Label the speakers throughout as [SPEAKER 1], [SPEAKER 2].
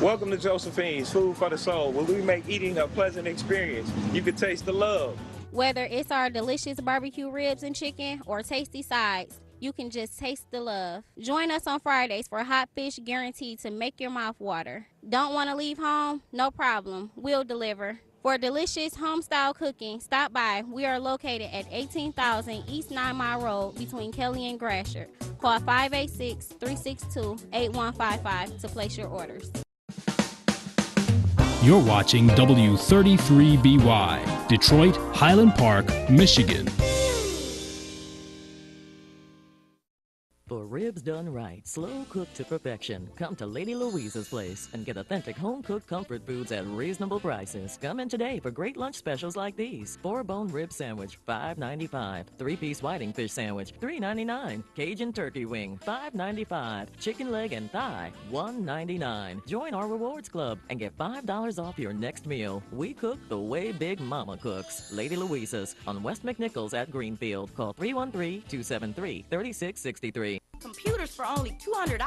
[SPEAKER 1] Welcome to Josephine's Food for the Soul, where we make eating a pleasant experience. You can taste the love.
[SPEAKER 2] Whether it's our delicious barbecue ribs and chicken or tasty sides, you can just taste the love. Join us on Fridays for hot fish guaranteed to make your mouth water. Don't want to leave home? No problem. We'll deliver. For delicious home-style cooking, stop by. We are located at 18,000 East 9 Mile Road between Kelly and Gratiot. Call 586-362-8155 to place your orders.
[SPEAKER 3] You're watching W33BY, Detroit, Highland Park, Michigan.
[SPEAKER 4] For ribs done right, slow cooked to perfection, come to Lady Louise's place and get authentic home-cooked comfort foods at reasonable prices. Come in today for great lunch specials like these. 4-bone rib sandwich, $5.95. 3-piece whiting fish sandwich, $3.99. Cajun turkey wing, $5.95. Chicken leg and thigh, $1.99. Join our rewards club and get $5 off your next meal. We cook the way Big Mama cooks. Lady Louise's on West McNichols at Greenfield. Call 313-273-3663.
[SPEAKER 5] Computers for only $200?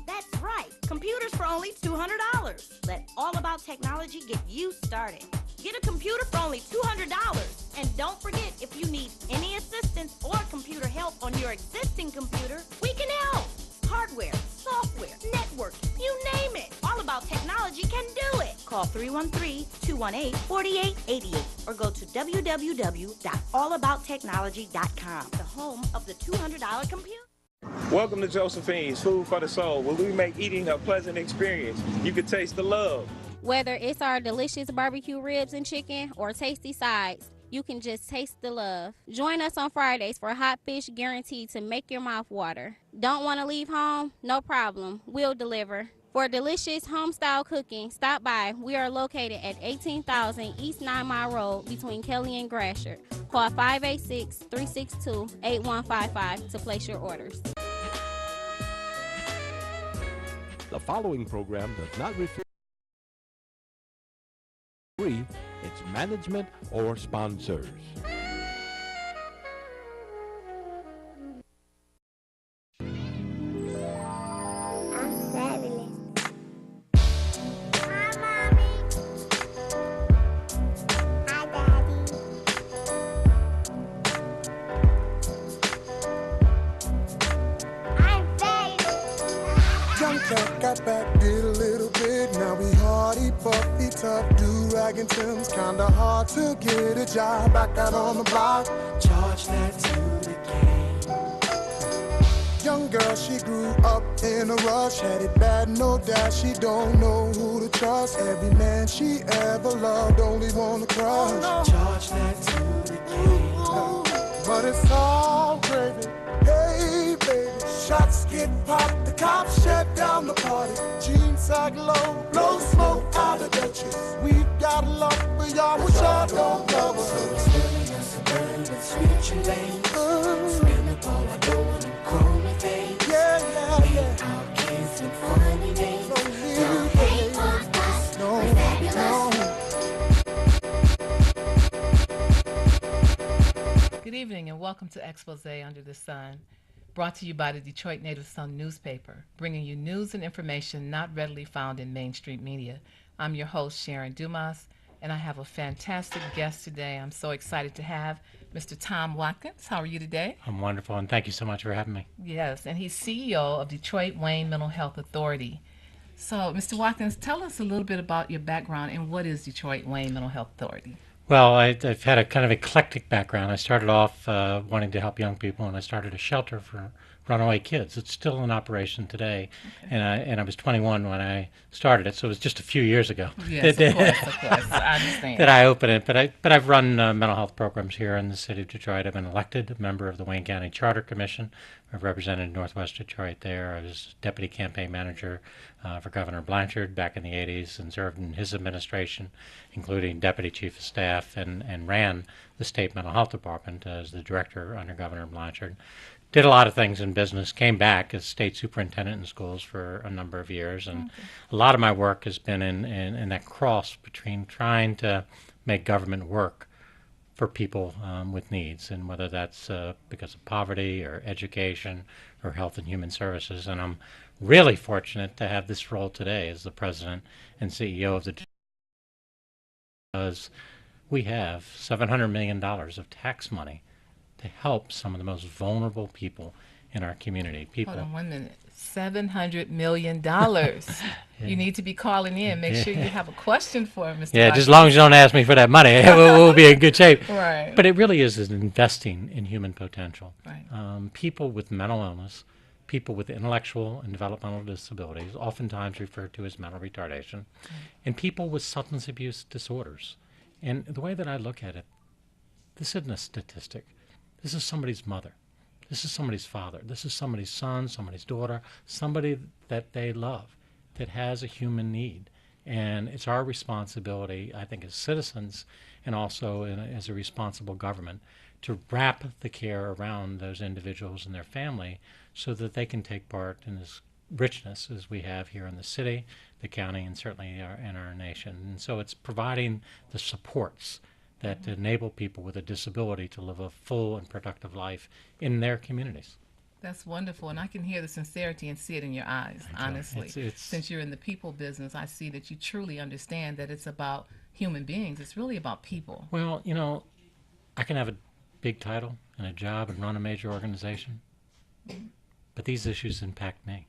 [SPEAKER 5] That's right, computers for only $200. Let All About Technology get you started. Get a computer for only $200. And don't forget, if you need any assistance or computer help on your existing computer, we can help. Hardware, software, network, you name it. All About Technology can do it. Call 313-218-4888 or go to www.allabouttechnology.com, the home of the $200 computer.
[SPEAKER 1] Welcome to Josephine's Food for the Soul, where we make eating a pleasant experience. You can taste the love.
[SPEAKER 2] Whether it's our delicious barbecue ribs and chicken or tasty sides, you can just taste the love. Join us on Fridays for hot fish guaranteed to make your mouth water. Don't want to leave home? No problem. We'll deliver. For delicious home-style cooking, stop by. We are located at 18,000 East 9 Mile Road between Kelly and Gratiot. Call 586-362-8155 to place your orders.
[SPEAKER 6] The following program does not reflect its management or sponsors.
[SPEAKER 7] Got back, did a little bit. Now we hardy, buffy, tough, do-rag and Tim's. Kinda hard to get a job back out on the block. Charge that to the game. Young girl, she grew up in a rush. Had it bad, no doubt. She don't know who to trust. Every man she ever loved only wanna crush. Oh, no. Charge that to the game. But it's all gravy. Hey, baby. Shots get popped, the cops shut down the party. Jeans sag low, blow smoke out of the chest. We've got a love for y'all, which I don't love us. So it's really a suburban switching lanes. Spin up all I do and call me fame. Yeah. Our kids and funny names. Don't hate on us, we're fabulous.
[SPEAKER 8] Good evening and welcome to Expose Under the Sun. Brought to you by the Detroit Native Sun newspaper, bringing you news and information not readily found in mainstream media. I'm your host, Sharon Dumas, and I have a fantastic guest today. I'm so excited to have Mr. Tom Watkins. How are you today?
[SPEAKER 9] I'm wonderful, and thank you so much for having me.
[SPEAKER 8] Yes, and he's CEO of Detroit Wayne Mental Health Authority. So, Mr. Watkins, tell us a little bit about your background and what is Detroit Wayne Mental Health Authority?
[SPEAKER 9] Well, I've had a kind of eclectic background. I started off wanting to help young people, and I started a shelter for runaway kids. It's still in operation today, okay. and I was 21 when I started it, so it was just a few years ago.
[SPEAKER 8] Yes, of course, I understand.
[SPEAKER 9] That I opened it, but I've run mental health programs here in the city of Detroit. I've been elected a member of the Wayne County Charter Commission. I've represented Northwest Detroit there. I was deputy campaign manager for Governor Blanchard back in the 80s and served in his administration, including deputy chief of staff, and ran the state mental health department as the director under Governor Blanchard. Did a lot of things in business, came back as state superintendent in schools for a number of years, and a lot of my work has been in that cross between trying to make government work for people with needs, and whether that's because of poverty or education or health and human services. And I'm really fortunate to have this role today as the president and CEO of the, because we have $700 million of tax money to help some of the most vulnerable people in our community. People.
[SPEAKER 8] Hold on 1 minute. $700 million. You need to be calling in. Make sure you have a question for him, Mr.
[SPEAKER 9] Yeah,
[SPEAKER 8] Watkins.
[SPEAKER 9] just as long as you don't ask me for that money, we'll be in good shape.
[SPEAKER 8] Right.
[SPEAKER 9] But it really is investing in human potential.
[SPEAKER 8] Right.
[SPEAKER 9] People with mental illness, people with intellectual and developmental disabilities, oftentimes referred to as mental retardation, and people with substance abuse disorders. And the way that I look at it, this isn't a statistic. This is somebody's mother. This is somebody's father. This is somebody's son, somebody's daughter, somebody that they love, that has a human need. And it's our responsibility, I think, as citizens and also as a responsible government to wrap the care around those individuals and their family so that they can take part in this richness as we have here in the city, the county, and certainly in our nation. And so it's providing the supports that enable people with a disability to live a full and productive life in their communities.
[SPEAKER 8] That's wonderful, and I can hear the sincerity and see it in your eyes, honestly. Since you're in the people business, I see that you truly understand that it's about human beings. It's really about people.
[SPEAKER 9] Well, you know, I can have a big title and a job and run a major organization, but these issues impact me.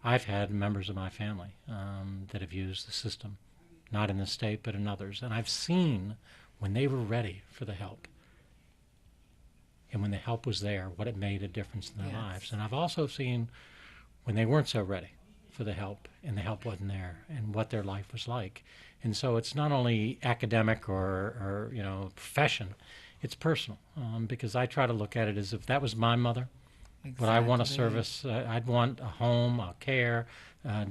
[SPEAKER 9] I've had members of my family that have used the system, not in the state, but in others. And I've seen when they were ready for the help and when the help was there, what it made a difference in their lives. And I've also seen when they weren't so ready for the help and the help wasn't there and what their life was like. And so it's not only academic or you know, profession, it's personal, because I try to look at it as if that was my mother, would I want a service? I'd want a home, a care,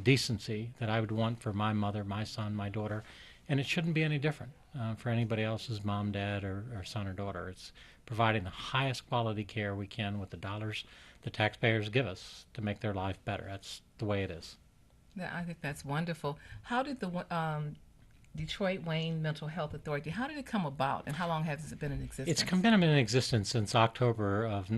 [SPEAKER 9] decency that I would want for my mother, my son, my daughter, and it shouldn't be any different for anybody else's mom, dad, or son or daughter. It's providing the highest quality care we can with the dollars the taxpayers give us to make their life better. That's the way it is.
[SPEAKER 8] Yeah, I think that's wonderful. How did the Detroit Wayne Mental Health Authority, how did it come about, and how long has it been in existence?
[SPEAKER 9] It's been in existence since October of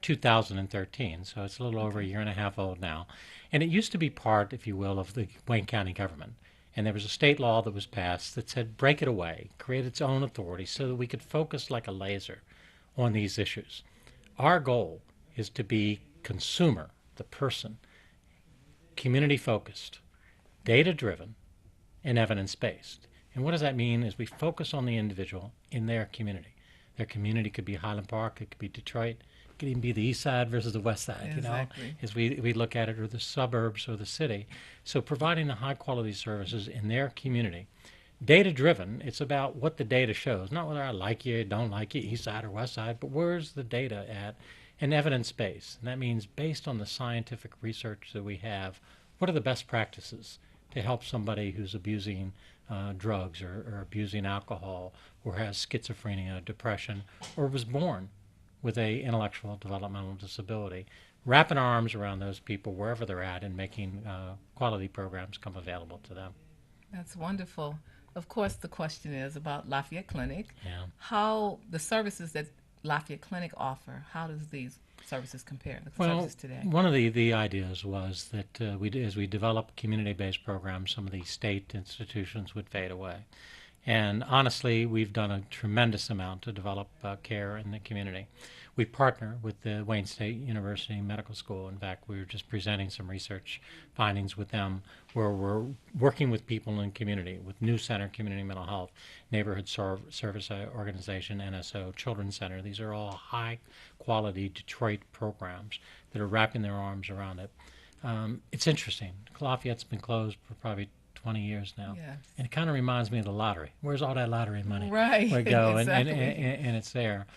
[SPEAKER 9] 2013, so it's a little over a year and a half old now. And it used to be part, if you will, of the Wayne County government. And there was a state law that was passed that said break it away, create its own authority so that we could focus like a laser on these issues. Our goal is to be consumer, the person, community-focused, data-driven, and evidence-based. And what does that mean is we focus on the individual in their community. Their community could be Highland Park, it could be Detroit, it could even be the east side versus the west side,
[SPEAKER 8] Exactly.
[SPEAKER 9] you know, as we look at it, or the suburbs or the city. So providing the high-quality services in their community. Data-driven, it's about what the data shows, not whether I like you, don't like you, east side or west side, but where's the data at? And evidence-based, and that means based on the scientific research that we have, what are the best practices to help somebody who's abusing drugs or abusing alcohol or has schizophrenia, depression, or was born with a intellectual developmental disability, wrapping our arms around those people wherever they're at and making quality programs come available to them.
[SPEAKER 8] That's wonderful. Of course, the question is about Lafayette Clinic.
[SPEAKER 9] Yeah.
[SPEAKER 8] How the services that Lafayette Clinic offer, how does these services compare to the services today?
[SPEAKER 9] One of the ideas was that as we develop community-based programs, some of these state institutions would fade away. And honestly, we've done a tremendous amount to develop care in the community. We partner with the Wayne State University Medical School. In fact, we were just presenting some research findings with them where we're working with people in the community, with New Center Community Mental Health, Neighborhood Service Organization, NSO, Children's Center. These are all high-quality Detroit programs that are wrapping their arms around it. It's interesting. Lafayette's been closed for probably 20 years now.
[SPEAKER 8] Yes.
[SPEAKER 9] And it kind of reminds me of the lottery. Where's all that lottery money?
[SPEAKER 8] Right.
[SPEAKER 9] Where it go?
[SPEAKER 8] Exactly.
[SPEAKER 9] And it's there.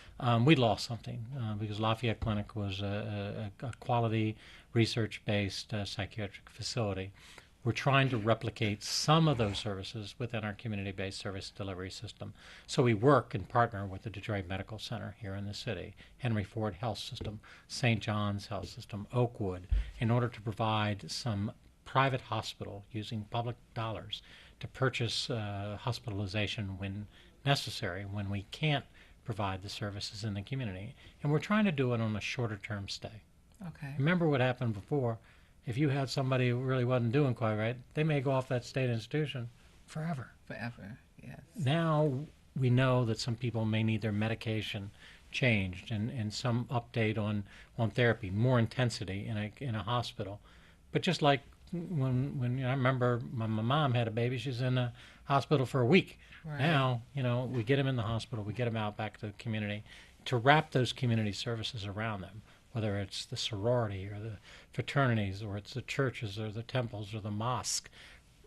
[SPEAKER 9] We lost something because Lafayette Clinic was a quality, research-based psychiatric facility. We're trying to replicate some of those services within our community-based service delivery system. So we work and partner with the Detroit Medical Center here in the city, Henry Ford Health System, St. John's Health System, Oakwood, in order to provide some private hospital using public dollars to purchase hospitalization when necessary, when we can't provide the services in the community. And we're trying to do it on a shorter term stay.
[SPEAKER 8] Okay.
[SPEAKER 9] Remember what happened before? If you had somebody who really wasn't doing quite right, they may go off that state institution forever.
[SPEAKER 8] Forever, yes.
[SPEAKER 9] Now we know that some people may need their medication changed and some update on therapy, more intensity in a hospital. But just like when I remember my mom had a baby, she was in the hospital for a week.
[SPEAKER 8] Right.
[SPEAKER 9] Now, we get them in the hospital, we get them out back to the community to wrap those community services around them, whether it's the sorority or the fraternities or it's the churches or the temples or the mosque.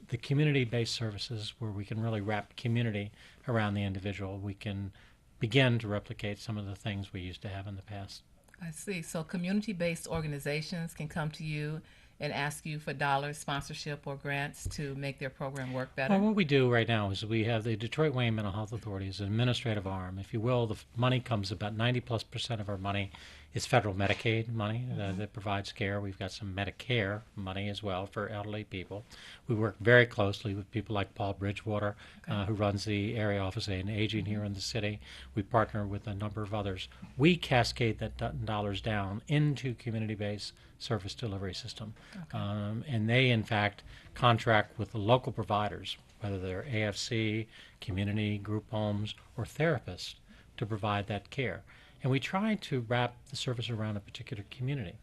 [SPEAKER 9] The community-based services where we can really wrap community around the individual, we can begin to replicate some of the things we used to have in the past.
[SPEAKER 8] I see. So community-based organizations can come to you and ask you for dollars, sponsorship, or grants to make their program work better?
[SPEAKER 9] Well, what we do right now is we have the Detroit Wayne Mental Health Authority as an administrative arm. If you will, the money comes, about 90+% of our money is federal Medicaid money that provides care. We've got some Medicare money as well for elderly people. We work very closely with people like Paul Bridgewater, who runs the area office of aging here in the city. We partner with a number of others. We cascade that dollars down into community-based service delivery system. And they, in fact, contract with the local providers, whether they're AFC, community, group homes, or therapists, to provide that care. And we try to wrap the service around a particular community.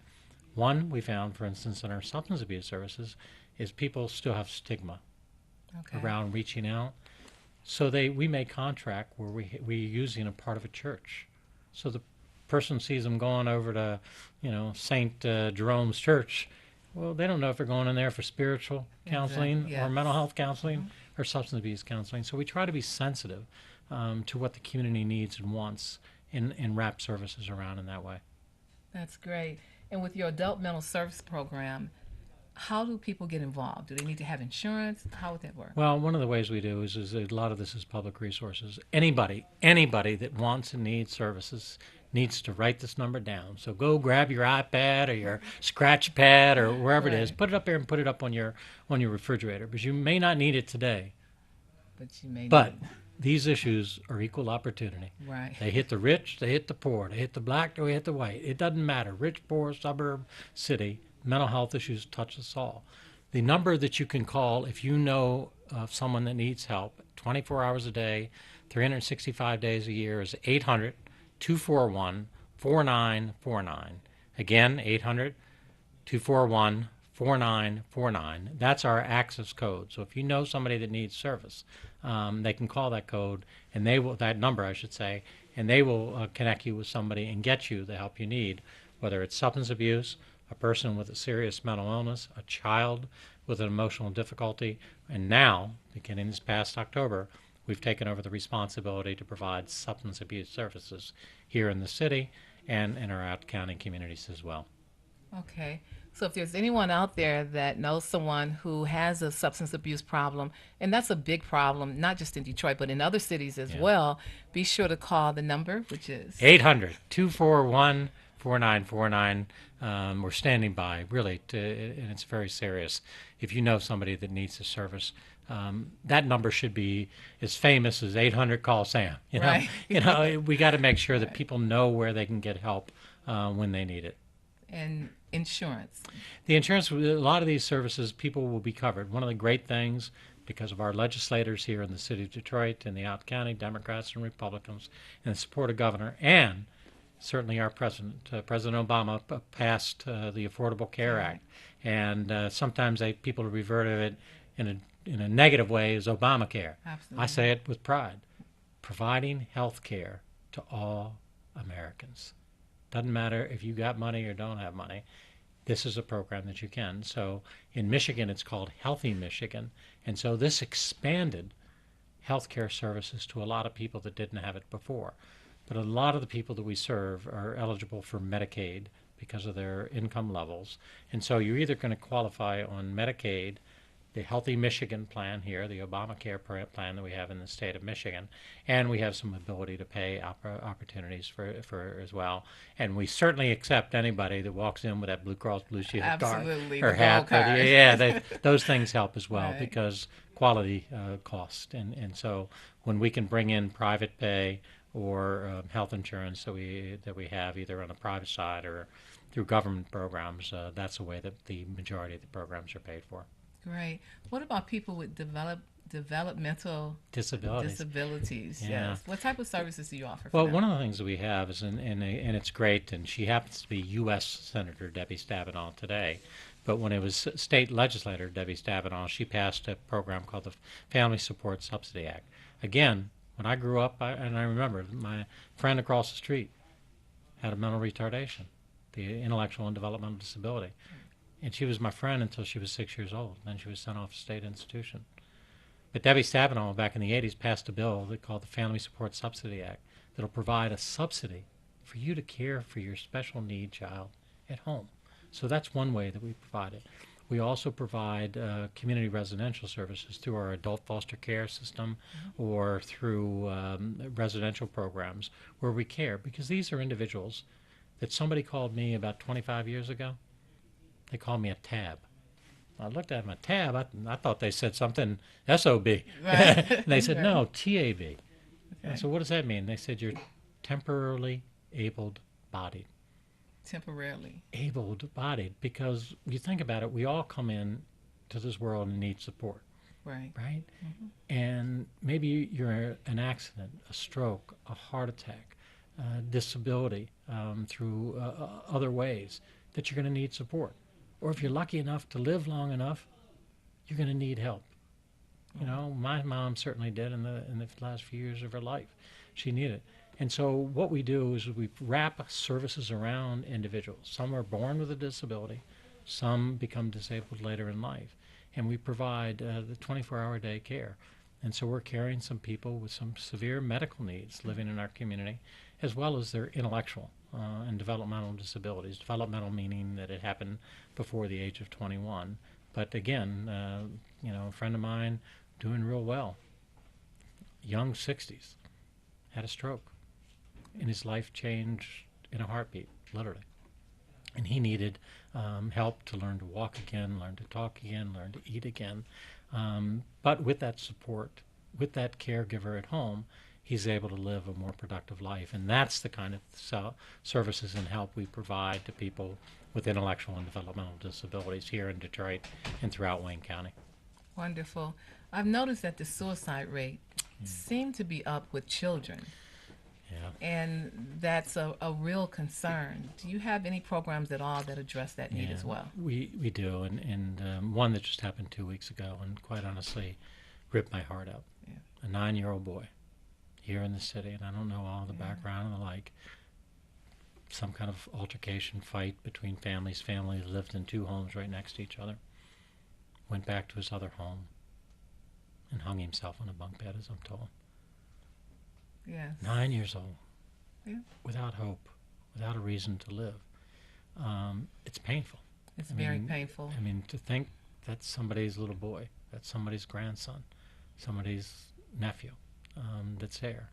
[SPEAKER 9] One we found, for instance, in our substance abuse services, is people still have stigma around reaching out. So we may contract where we're using a part of a church. So the person sees them going over to, St. Jerome's Church. Well, they don't know if they're going in there for spiritual counseling or mental health counseling or substance abuse counseling. So we try to be sensitive to what the community needs and wants and wrap services around in that way.
[SPEAKER 8] That's great. And with your adult mental service program, how do people get involved? Do they need to have insurance? How would that work?
[SPEAKER 9] Well, one of the ways we do is a lot of this is public resources. Anybody that wants and needs services needs to write this number down. So go grab your iPad or your scratch pad or wherever it is, put it up there and put it up on your refrigerator, because you may not need it today.
[SPEAKER 8] But you may
[SPEAKER 9] But
[SPEAKER 8] need it.
[SPEAKER 9] These issues are equal opportunity.
[SPEAKER 8] Right.
[SPEAKER 9] They hit the rich, they hit the poor, they hit the black, they hit the white. It doesn't matter. Rich, poor, suburb, city, mental health issues touch us all. The number that you can call if you know of someone that needs help 24 hours a day, 365 days a year is 800-241-4949. Again, 800-241-4949. That's our access code. So if you know somebody that needs service, they can call that code, and that number, I should say, and they will connect you with somebody and get you the help you need, whether it's substance abuse, a person with a serious mental illness, a child with an emotional difficulty, and now, beginning this past October, we've taken over the responsibility to provide substance abuse services here in the city and in our out-of-county communities as well.
[SPEAKER 8] Okay. So if there's anyone out there that knows someone who has a substance abuse problem, and that's a big problem, not just in Detroit, but in other cities as well, be sure to call the number, which is
[SPEAKER 9] 800-241-4949. We're standing by, really, and it's very serious. If you know somebody that needs the service, that number should be as famous as 800-call-SAM.
[SPEAKER 8] Right.
[SPEAKER 9] We got to make sure that people know where they can get help when they need it.
[SPEAKER 8] And insurance.
[SPEAKER 9] The insurance, a lot of these services, people will be covered. One of the great things, because of our legislators here in the city of Detroit and the out-of-county, Democrats and Republicans, and the support of Governor, and certainly our president, President Obama, passed the Affordable Care Act. And sometimes people refer to it in a negative way as Obamacare.
[SPEAKER 8] Absolutely.
[SPEAKER 9] I say it with pride. Providing health care to all Americans. Doesn't matter if you got money or don't have money. This is a program that you can. So in Michigan, it's called Healthy Michigan. And so this expanded health care services to a lot of people that didn't have it before. But a lot of the people that we serve are eligible for Medicaid because of their income levels. And so you're either going to qualify on Medicaid, the Healthy Michigan plan here, the Obamacare plan that we have in the state of Michigan, and we have some ability to pay opportunities for as well. And we certainly accept anybody that walks in with that Blue Cross Blue Shield card or hat. Those things help as well, because quality cost. And so when we can bring in private pay or health insurance that we have either on the private side or through government programs, that's the way that the majority of the programs are paid for.
[SPEAKER 8] Great. What about people with developmental
[SPEAKER 9] Disabilities. Yeah.
[SPEAKER 8] Yes. What type of services do you offer for
[SPEAKER 9] Well,
[SPEAKER 8] them?
[SPEAKER 9] one of the things that we have is, and it's great, and she happens to be U.S. Senator Debbie Stabenow today, but when it was state legislator Debbie Stabenow, she passed a program called the Family Support Subsidy Act. Again, when I grew up, and I remember my friend across the street had a mental retardation, the intellectual and developmental disability. And she was my friend until she was 6 years old. Then she was sent off to state institution. But Debbie Stabenow back in the 80s passed a bill they called the Family Support Subsidy Act that'll provide a subsidy for you to care for your special need child at home. So that's one way that we provide it. We also provide community residential services through our adult foster care system or through residential programs where we care, because these are individuals that somebody called me about 25 years ago. They called me a tab. I looked at them, a tab. I thought they said something S-O-B.
[SPEAKER 8] Right.
[SPEAKER 9] And they said,
[SPEAKER 8] Right.
[SPEAKER 9] no, T-A-B.
[SPEAKER 8] Okay.
[SPEAKER 9] I said, what does that mean? They said, you're temporarily able-bodied.
[SPEAKER 8] Temporarily.
[SPEAKER 9] Able-bodied, because you think about it, we all come in to this world and need support,
[SPEAKER 8] Right.
[SPEAKER 9] right? And maybe you're an accident, a stroke, a heart attack, disability through other ways that you're going to need support. Or if you're lucky enough to live long enough, you're going to need help. You know, my mom certainly did in the last few years of her life. She needed it. And so what we do is we wrap services around individuals. Some are born with a disability. Some become disabled later in life. And we provide the 24-hour day care. And so we're carrying some people with some severe medical needs living in our community, as well as their intellectual and developmental disabilities. Developmental meaning that it happened before the age of 21. But again, you know, a friend of mine doing real well, young 60s, had a stroke. And his life changed in a heartbeat, literally. And he needed help to learn to walk again, learn to talk again, learn to eat again. But with that support, with that caregiver at home, he's able to live a more productive life. And that's the kind of services and help we provide to people with intellectual and developmental disabilities here in Detroit and throughout Wayne County.
[SPEAKER 8] Wonderful. I've noticed that the suicide rate seemed to be up with children.
[SPEAKER 9] Yeah.
[SPEAKER 8] And that's a real concern. Do you have any programs at all that address that need as well?
[SPEAKER 9] We do, and one that just happened 2 weeks ago, and quite honestly, ripped my heart out.
[SPEAKER 8] Yeah.
[SPEAKER 9] A 9-year-old boy here in the city, and I don't know all the background and the like. Some kind of altercation, fight between families. Family lived in 2 homes right next to each other. Went back to his other home and hung himself on a bunk bed, as I'm told.
[SPEAKER 8] Yes.
[SPEAKER 9] 9 years old,
[SPEAKER 8] Yeah.
[SPEAKER 9] without hope, without a reason to live. It's painful.
[SPEAKER 8] It's
[SPEAKER 9] I
[SPEAKER 8] very
[SPEAKER 9] mean,
[SPEAKER 8] painful.
[SPEAKER 9] I mean, to think that's somebody's little boy, that's somebody's grandson, somebody's nephew that's there.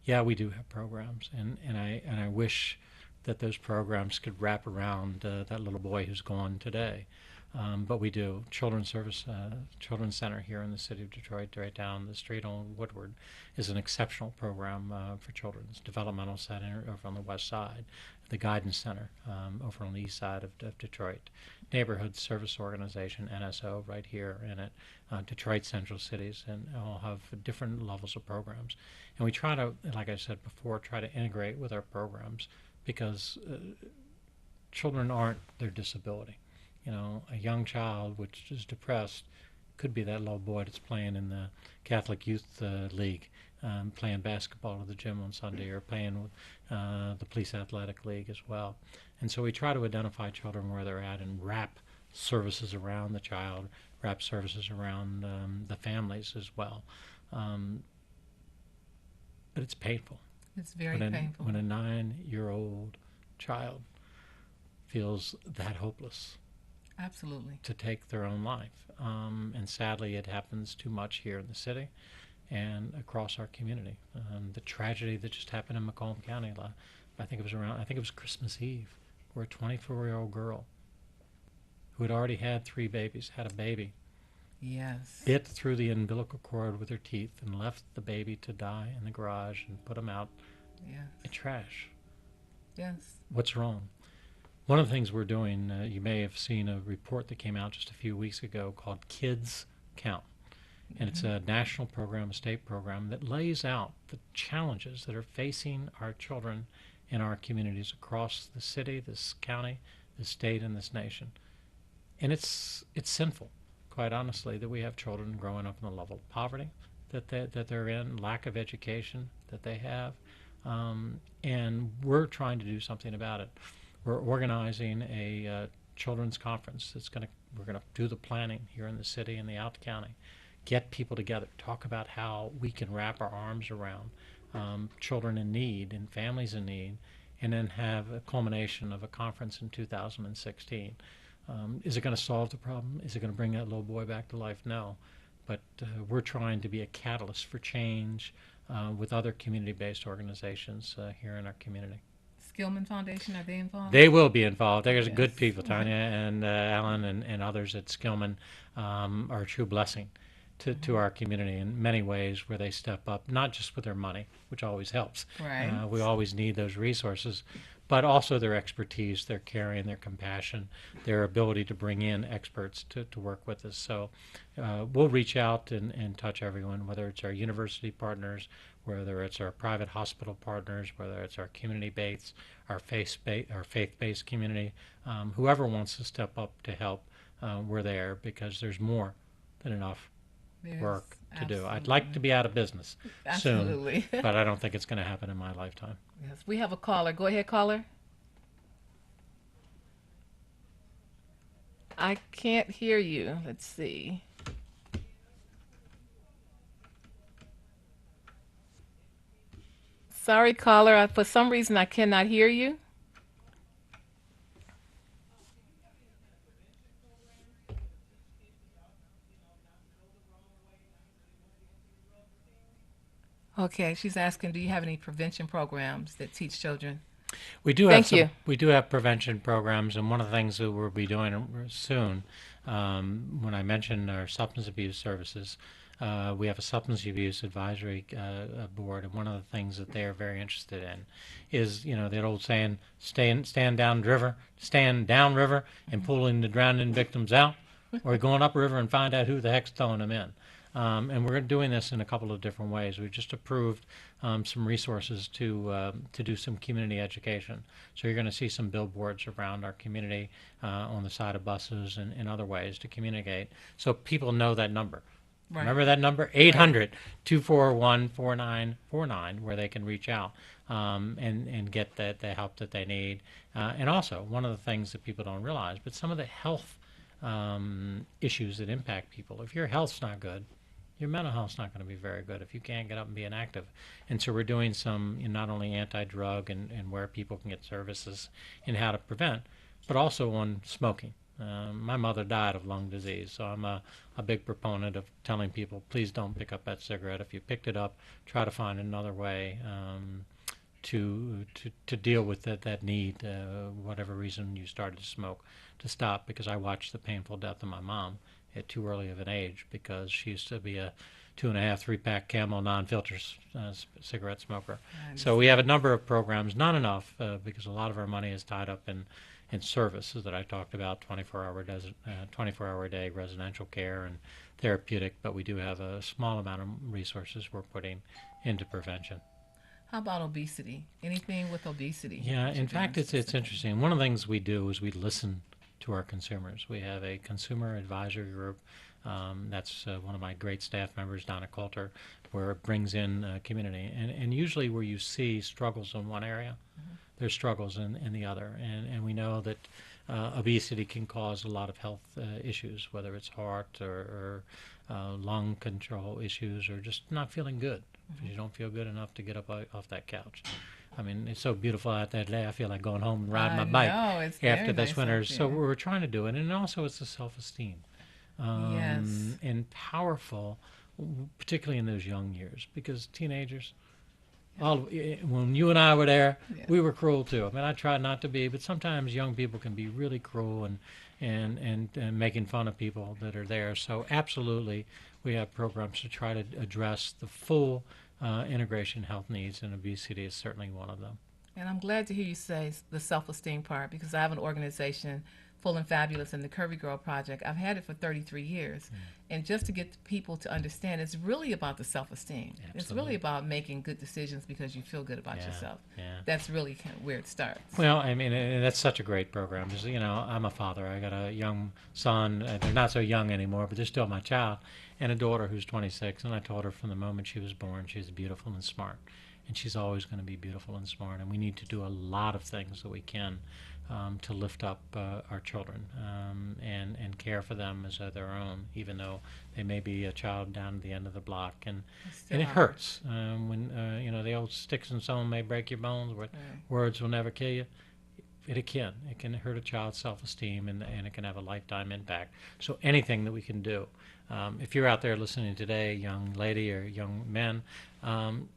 [SPEAKER 9] Yeah, we do have programs, and I wish that those programs could wrap around that little boy who's gone today. But we do. Children's Center here in the city of Detroit, right down the street on Woodward, is an exceptional program for children's developmental center over on the west side, the Guidance Center over on the east side of Detroit, Neighborhood Service Organization, NSO, right here in it, Detroit Central Cities, and all have different levels of programs. And we try to, like I said before, try to integrate with our programs because children aren't their disability. You know, a young child which is depressed could be that little boy that's playing in the Catholic Youth League, playing basketball at the gym on Sunday, or playing with the Police Athletic League as well. And so we try to identify children where they're at and wrap services around the child, wrap services around the families as well. But it's painful.
[SPEAKER 8] It's very painful.
[SPEAKER 9] When a 9-year-old child feels that hopeless.
[SPEAKER 8] Absolutely.
[SPEAKER 9] To take their own life. And sadly, it happens too much here in the city and across our community. The tragedy that just happened in Macomb County, I think it was Christmas Eve, where a 24-year-old girl who had already had 3 babies, had a baby,
[SPEAKER 8] yes,
[SPEAKER 9] bit through the umbilical cord with her teeth and left the baby to die in the garage and put him out
[SPEAKER 8] yes,
[SPEAKER 9] in trash.
[SPEAKER 8] yes.
[SPEAKER 9] What's wrong? One of the things we're doing, you may have seen a report that came out just a few weeks ago called Kids Count. And it's a national program, a state program that lays out the challenges that are facing our children in our communities across the city, this county, this state, and this nation. And it's sinful, quite honestly, that we have children growing up in the level of poverty that they're in, lack of education that they have, and we're trying to do something about it. We're organizing a children's conference we're gonna do the planning here in the city and the out county, get people together, talk about how we can wrap our arms around children in need and families in need, and then have a culmination of a conference in 2016. Is it going to solve the problem? Is it going to bring that little boy back to life? No. But we're trying to be a catalyst for change with other community-based organizations here in our community.
[SPEAKER 8] Skillman Foundation, are they involved?
[SPEAKER 9] They will be involved. There's good people. Tanya and Alan and others at Skillman are a true blessing to our community in many ways, where they step up, not just with their money, which always helps.
[SPEAKER 8] Right.
[SPEAKER 9] We always need those resources, but also their expertise, their caring, their compassion, their ability to bring in experts to work with us. So we'll reach out and touch everyone, whether it's our university partners, whether it's our private hospital partners, whether it's our community-based, our faith-based community, whoever wants to step up to help, we're there, because there's more than enough work to do. I'd like to be out of business soon, but I don't think it's going to happen in my lifetime.
[SPEAKER 8] Yes, we have a caller. Go ahead, caller. I can't hear you. Let's see. Sorry, caller. For some reason, I cannot hear you. Okay, she's asking, do you have any prevention programs that teach children?
[SPEAKER 9] We do have prevention programs, and one of the things that we'll be doing soon, when I mentioned our substance abuse services, we have a substance abuse advisory board, and one of the things that they are very interested in is, that old saying, stand down river, and pulling the drowning victims out, or going upriver and find out who the heck's throwing them in. And we're doing this in a couple of different ways. We've just approved some resources to do some community education. So you're going to see some billboards around our community on the side of buses and other ways to communicate, so people know that number. Right. Remember that number, 800-241-4949, where they can reach out and get the help that they need. And also, one of the things that people don't realize, but some of the health issues that impact people. If your health's not good, your mental health's not going to be very good if you can't get up and be inactive. And so we're doing some not only anti-drug and where people can get services in how to prevent, but also on smoking. My mother died of lung disease, so I'm a big proponent of telling people, please don't pick up that cigarette. If you picked it up, try to find another way to deal with that need, whatever reason you started to smoke, to stop. Because I watched the painful death of my mom at too early of an age, because she used to be a 2.5, 3-pack Camel non-filter cigarette smoker. So we have a number of programs, not enough, because a lot of our money is tied up in services that I talked about, 24-hour day residential care and therapeutic, but we do have a small amount of resources we're putting into prevention.
[SPEAKER 8] How about obesity? Anything with obesity?
[SPEAKER 9] Yeah, in fact, it's interesting. One of the things we do is we listen to our consumers. We have a consumer advisory group. That's one of my great staff members, Donna Coulter, where it brings in community. And usually where you see struggles in one area, there's struggles in the other. And we know that obesity can cause a lot of health issues, whether it's heart or lung control issues, or just not feeling good. If you don't feel good enough to get up off that couch. I mean, it's so beautiful out there today. I feel like going home and riding my bike after this winter. So we're trying to do it. And also it's the self-esteem. And powerful, particularly in those young years, because teenagers, when you and I were there, we were cruel too. I mean, I try not to be, but sometimes young people can be really cruel and making fun of people that are there. So absolutely, we have programs to try to address the full integration health needs, and obesity is certainly one of them.
[SPEAKER 8] And I'm glad to hear you say the self-esteem part, because I have an organization, Full and Fabulous, and the Curvy Girl Project. I've had it for 33 years. And just to get people to understand, it's really about the self-esteem. It's really about making good decisions because you feel good about yourself.
[SPEAKER 9] Yeah.
[SPEAKER 8] That's really kind of where it starts.
[SPEAKER 9] Well, I mean, and that's such a great program. Because, you know, I'm a father. I got a young son. They're not so young anymore, but they're still my child. And a daughter who's 26. And I told her from the moment she was born, she was beautiful and smart. And she's always going to be beautiful and smart. And we need to do a lot of things that we can to lift up our children and care for them as their own, even though they may be a child down at the end of the block. And it hurts when, you know, the old sticks and stone may break your bones, but words will never kill you. It can. It can hurt a child's self-esteem, and it can have a lifetime impact. So anything that we can do. If you're out there listening today, young lady or young men,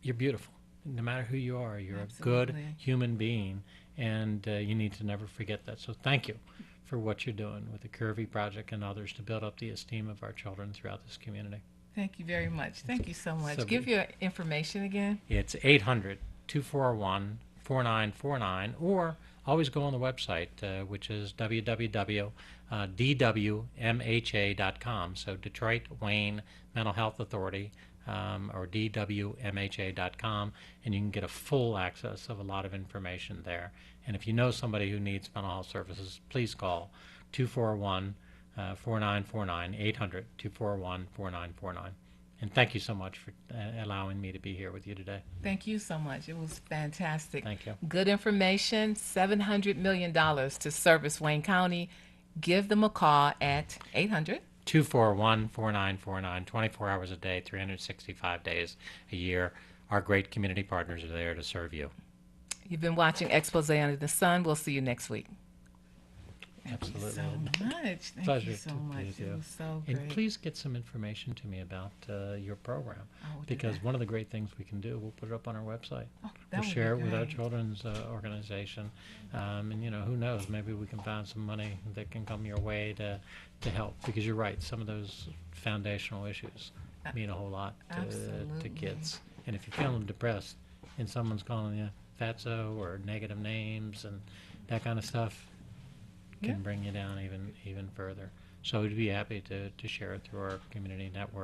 [SPEAKER 9] you're beautiful. No matter who you are, you're a good human being, and you need to never forget that. So thank you for what you're doing with the Curvy Project and others to build up the esteem of our children throughout this community.
[SPEAKER 8] Thank you very much. Thank you so much. Give your information again.
[SPEAKER 9] It's 800-241-4949, or always go on the website, which is www.dwmha.com. So Detroit Wayne Mental Health Authority, or dwmha.com, and you can get a full access of a lot of information there. And if you know somebody who needs mental health services, please call 241-4949, 800-241-4949. And thank you so much for allowing me to be here with you today.
[SPEAKER 8] Thank you so much. It was fantastic.
[SPEAKER 9] Thank you.
[SPEAKER 8] Good information. $700 million to service Wayne County. Give them a call at 800
[SPEAKER 9] 241-4949, 24 hours a day, 365 days a year. Our great community partners are there to serve you.
[SPEAKER 8] You've been watching Expose Under the Sun. We'll see you next week.
[SPEAKER 9] Absolutely.
[SPEAKER 8] Thank you so much. Thank
[SPEAKER 9] Pleasure
[SPEAKER 8] you so
[SPEAKER 9] to
[SPEAKER 8] much.
[SPEAKER 9] please you.
[SPEAKER 8] It was so great.
[SPEAKER 9] And please get some information to me about your program,
[SPEAKER 8] I will do
[SPEAKER 9] because
[SPEAKER 8] that.
[SPEAKER 9] one of the great things we can do, we'll put it up on our website.
[SPEAKER 8] That
[SPEAKER 9] We'll
[SPEAKER 8] would be
[SPEAKER 9] share it with our
[SPEAKER 8] great.
[SPEAKER 9] children's organization, and you know, who knows, maybe we can find some money that can come your way to help, because you're right, some of those foundational issues mean a whole lot to
[SPEAKER 8] Absolutely.
[SPEAKER 9] kids. And if you're feeling depressed and someone's calling you fatso or negative names and that kind of stuff, can bring you down even further. So we'd be happy to share it through our community network.